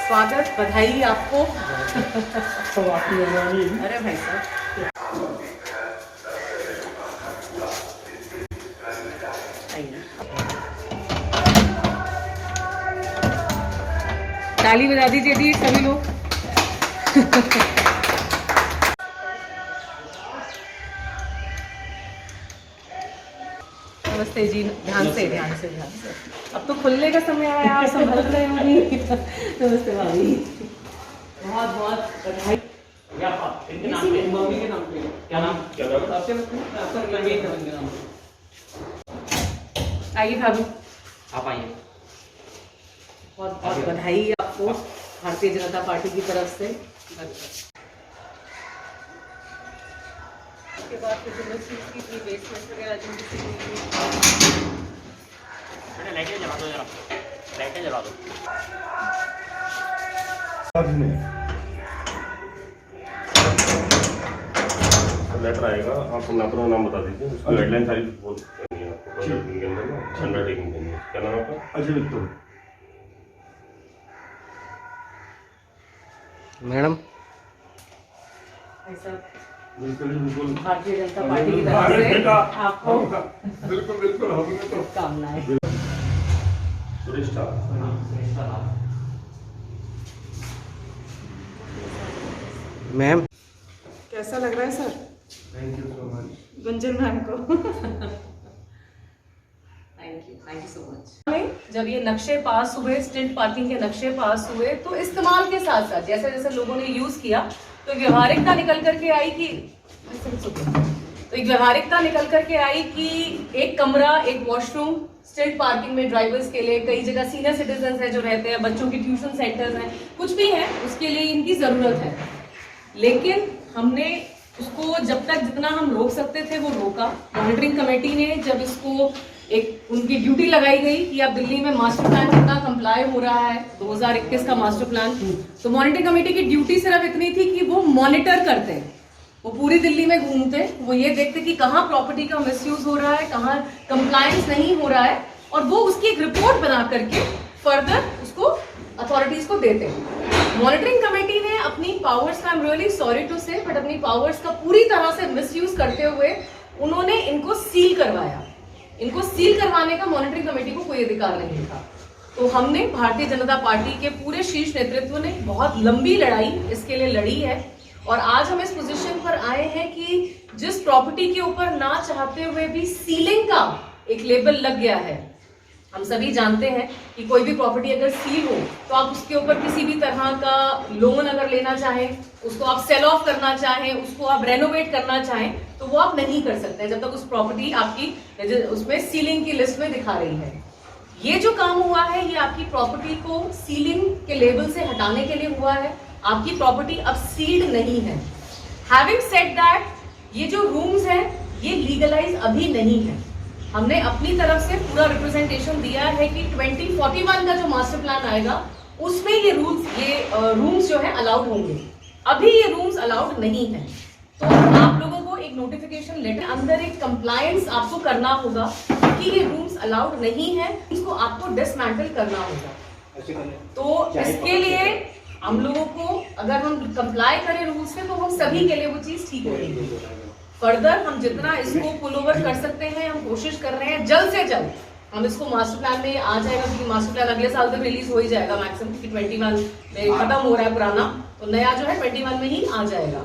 स्वागत, बधाई आपको। अरे भाई साहब, ताली बजा दीजिए सभी लोग। नमस्ते जी, ध्यान से। अब तो खुलने का समय आया, आप संभल रहे होंगे। नमस्ते भाभी, बहुत बहुत बधाई। इनके नाम पे, मम्मी के नाम पे। क्या नाम? आइए भाभी, आप आइए। बहुत बहुत बधाई आपको भारतीय जनता पार्टी की तरफ से। उसके बाद फिर की बेसमेंट वगैरह जो लाइटें जला दो जरा, लाइटें जला दो। लेटर आएगा, आप अपना नाम बता दीजिए, उसकी गाइडलाइन सारी बोल करनी है आपको। अंडरटेकिंग के अंदर ना अंडरटेकिंग करनी है। क्या नाम है आपका? अजय मित्तल। मैडम बिल्कुल बिल्कुल भारतीय जनता पार्टी की तरफ से आपको बिल्कुल बिल्कुल हमने तो कामनाएं। मैम कैसा लग रहा है sir? Thank you so much Gunjan ma'am को। Thank you so much. जब ये नक्शे पास हुए, स्ट्रीट पार्किंग के नक्शे पास हुए, तो इस्तेमाल के साथ साथ जैसे जैसे लोगों ने यूज किया तो व्यवहारिकता निकल करके आई कि एक कमरा, एक वॉशरूम स्ट्रीट पार्किंग में ड्राइवर्स के लिए, कई जगह सीनियर सिटीजन हैं जो रहते हैं, बच्चों की ट्यूशन सेंटर्स हैं, कुछ भी है उसके लिए इनकी जरूरत है। लेकिन हमने उसको जब तक जितना हम रोक सकते थे वो रोका। मॉनिटरिंग कमेटी ने जब इसको एक उनकी ड्यूटी लगाई गई कि अब दिल्ली में मास्टर प्लान कितना कंप्लाई हो रहा है, 2021 का मास्टर प्लान, तो मॉनिटरिंग कमेटी की ड्यूटी सिर्फ इतनी थी कि वो मॉनिटर करते, वो पूरी दिल्ली में घूमते, वो ये देखते कि कहाँ प्रॉपर्टी का मिसयूज हो रहा है, कहाँ कंप्लायंस नहीं हो रहा है, और वो उसकी एक रिपोर्ट बना करके फर्दर उसको अथॉरिटीज को देते। मॉनिटरिंग कमेटी ने अपनी पावर्स का, I am really sorry to say, but अपनी पावर्स का पूरी तरह से मिसयूज करते हुए उन्होंने इनको सील करवाया। इनको सील करवाने का मॉनिटरिंग कमेटी को कोई अधिकार नहीं था। तो हमने, भारतीय जनता पार्टी के पूरे शीर्ष नेतृत्व ने बहुत लंबी लड़ाई इसके लिए लड़ी है, और आज हम इस पोजीशन पर आए हैं कि जिस प्रॉपर्टी के ऊपर ना चाहते हुए भी सीलिंग का एक लेबल लग गया है। हम सभी जानते हैं कि कोई भी प्रॉपर्टी अगर सील हो तो आप उसके ऊपर किसी भी तरह का लोन अगर लेना चाहें, उसको आप सेल ऑफ करना चाहें, उसको आप रेनोवेट करना चाहें, तो वो आप नहीं कर सकते जब तक उस प्रॉपर्टी आपकी उसमें सीलिंग की लिस्ट में दिखा रही है। ये जो काम हुआ है ये आपकी प्रॉपर्टी को सीलिंग के लेबल से हटाने के लिए हुआ है। आपकी प्रॉपर्टी अब सील्ड नहीं है। हैविंग सेड दैट, ये जो रूम्स हैं ये लीगलाइज अभी नहीं है। हमने अपनी तरफ से पूरा रिप्रेजेंटेशन दिया है कि 2041 का जो मास्टर प्लान आएगा उसमें ये रूम्स जो है अलाउड होंगे। अभी ये रूम्स अलाउड नहीं है, तो आप लोगों को एक नोटिफिकेशन लेटर अंदर एक कंप्लायंस आपको करना होगा कि ये रूम्स अलाउड नहीं है, इसको आपको डिसमेंटल करना होगा। तो इसके लिए हम लोगों को, अगर हम कंप्लाई करें रूल्स से, तो हम सभी के लिए वो चीज ठीक होगी। फर्दर हम जितना इसको पुल ओवर कर सकते हैं हम कोशिश कर रहे हैं, जल्द से जल्द हम इसको मास्टर प्लान में आ जाएगा, क्योंकि मास्टर प्लान अगले साल तक रिलीज हो ही जाएगा मैक्सिमम, क्योंकि 21 में खत्म हो रहा है पुराना, तो नया जो है 21 में ही आ जाएगा।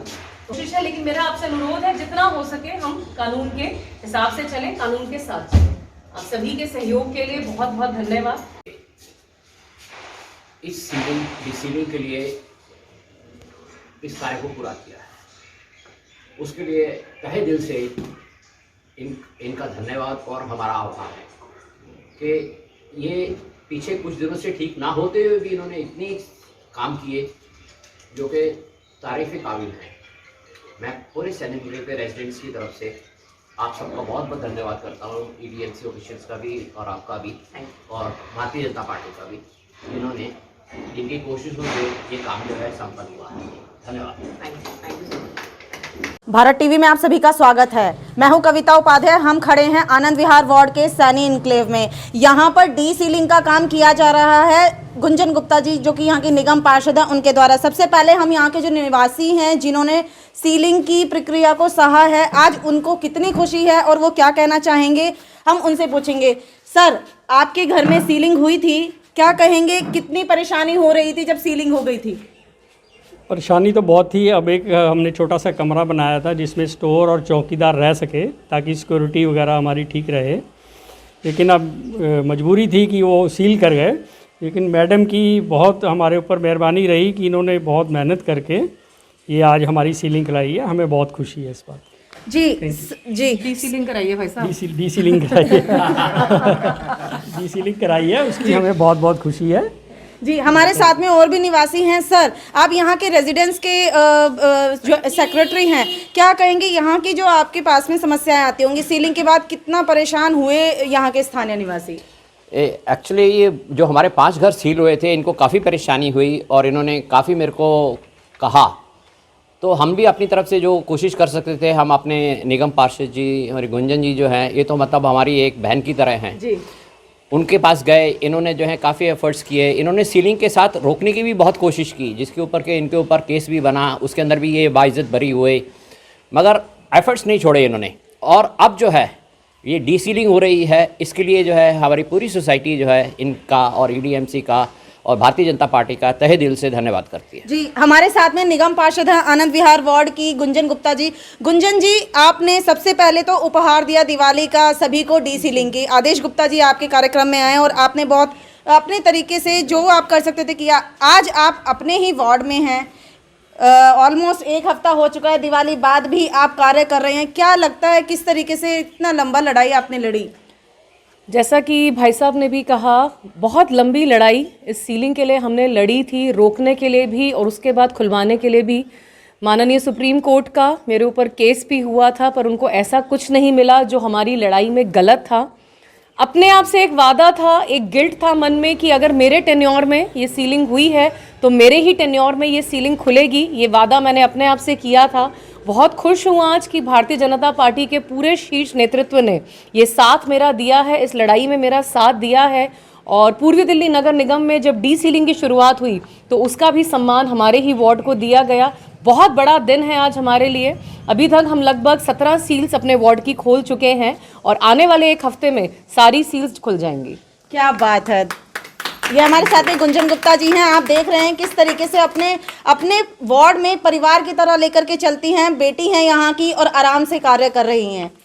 कोशिश है, लेकिन मेरा आपसे अनुरोध है जितना हो सके हम कानून के हिसाब से चलें, कानून के साथ चलें। आप सभी के सहयोग के लिए बहुत बहुत धन्यवाद। इस सीलिंग के लिए इस कार्य को पूरा किया है, उसके लिए तहे दिल से इनका धन्यवाद और हमारा आभार है कि ये पीछे कुछ दिनों से ठीक ना होते हुए भी इन्होंने इतने काम किए जो कि तारीफ़ काबिल है। मैं पूरे सैनिक के रेजिडेंट्स की तरफ से आप सबका बहुत बहुत धन्यवाद करता हूँ, EDMC ऑफिशियल्स का भी और आपका भी और भारतीय जनता पार्टी का भी, जिन्होंने जिनकी कोशिशों से ये काम जो है संपन्न हुआ है। धन्यवाद। Thank you so much. Bharat TV में आप सभी का स्वागत है। मैं हूं कविता उपाध्याय। हम खड़े हैं आनंद विहार वार्ड के सैनी इनक्लेव में। यहां पर डी सीलिंग का काम किया जा रहा है। गुंजन गुप्ता जी जो कि यहां के निगम पार्षद हैं उनके द्वारा। सबसे पहले हम यहां के जो निवासी हैं जिन्होंने सीलिंग की प्रक्रिया को सहा है, आज उनको कितनी खुशी है और वो क्या कहना चाहेंगे हम उनसे पूछेंगे। सर, आपके घर में सीलिंग हुई थी, क्या कहेंगे, कितनी परेशानी हो रही थी जब सीलिंग हो गई थी? परेशानी तो बहुत थी। अब एक हमने छोटा सा कमरा बनाया था जिसमें स्टोर और चौकीदार रह सके ताकि सिक्योरिटी वगैरह हमारी ठीक रहे, लेकिन अब मजबूरी थी कि वो सील कर गए। लेकिन मैडम की बहुत हमारे ऊपर मेहरबानी रही कि इन्होंने बहुत मेहनत करके ये आज हमारी सीलिंग कराई है। हमें बहुत खुशी है इस बात जी जी। डी सीलिंग कराइए भाई साहब। डी सीलिंग कराई है डी सीलिंग कराई है, उसकी हमें बहुत बहुत खुशी है जी। हमारे साथ में और भी निवासी हैं। सर, आप यहाँ के रेजिडेंट्स के जो सेक्रेटरी हैं, क्या कहेंगे यहाँ की जो आपके पास में समस्याएं आती होंगी सीलिंग के बाद, कितना परेशान हुए यहाँ के स्थानीय निवासी? एक्चुअली ये जो हमारे 5 घर सील हुए थे इनको काफ़ी परेशानी हुई और इन्होंने काफ़ी मेरे को कहा, तो हम भी अपनी तरफ से जो कोशिश कर सकते थे हम अपने निगम पार्षद जी हमारी गुंजन जी जो हैं, ये तो मतलब हमारी एक बहन की तरह हैं जी, उनके पास गए। इन्होंने जो है काफ़ी एफर्ट्स किए। इन्होंने सीलिंग के साथ रोकने की भी बहुत कोशिश की, जिसके ऊपर के इनके ऊपर केस भी बना, उसके अंदर भी ये बाइज्जत बरी हुए, मगर एफर्ट्स नहीं छोड़े इन्होंने। और अब जो है ये डी सीलिंग हो रही है, इसके लिए जो है हमारी पूरी सोसाइटी जो है इनका और ईडीएमसी का और भारतीय जनता पार्टी का तहे दिल से धन्यवाद करती है। जी। हमारे साथ में निगम पार्षद हैं आनंद विहार वार्ड की गुंजन गुप्ता जी। गुंजन जी, आपने सबसे पहले तो उपहार दिया दिवाली का सभी को डी सीलिंग की। आदेश गुप्ता जी आपके कार्यक्रम में आए और आपने बहुत अपने तरीके से जो आप कर सकते थे किया। आज आप अपने ही वार्ड में हैं, ऑलमोस्ट 1 हफ्ता हो चुका है, दिवाली बाद भी आप कार्य कर रहे हैं। क्या लगता है किस तरीके से इतना लंबा लड़ाई आपने लड़ी? जैसा कि भाई साहब ने भी कहा, बहुत लंबी लड़ाई इस सीलिंग के लिए हमने लड़ी थी, रोकने के लिए भी और उसके बाद खुलवाने के लिए भी। माननीय सुप्रीम कोर्ट का मेरे ऊपर केस भी हुआ था, पर उनको ऐसा कुछ नहीं मिला जो हमारी लड़ाई में गलत था। अपने आप से एक वादा था, एक गिल्ट था मन में कि अगर मेरे टेन्योर में ये सीलिंग हुई है तो मेरे ही टेन्योर में ये सीलिंग खुलेगी। ये वादा मैंने अपने आप से किया था। बहुत खुश हूँ आज कि भारतीय जनता पार्टी के पूरे शीर्ष नेतृत्व ने ये साथ मेरा दिया है, इस लड़ाई में मेरा साथ दिया है। और पूर्वी दिल्ली नगर निगम में जब डी सीलिंग की शुरुआत हुई तो उसका भी सम्मान हमारे ही वार्ड को दिया गया। बहुत बड़ा दिन है आज हमारे लिए। अभी तक हम लगभग 17 सील्स अपने वार्ड की खोल चुके हैं और आने वाले 1 हफ्ते में सारी सील्स खुल जाएंगी। क्या बात है। ये हमारे साथ में गुंजन गुप्ता जी हैं। आप देख रहे हैं किस तरीके से अपने वार्ड में परिवार की तरह लेकर के चलती हैं। बेटी हैं यहाँ की और आराम से कार्य कर रही हैं।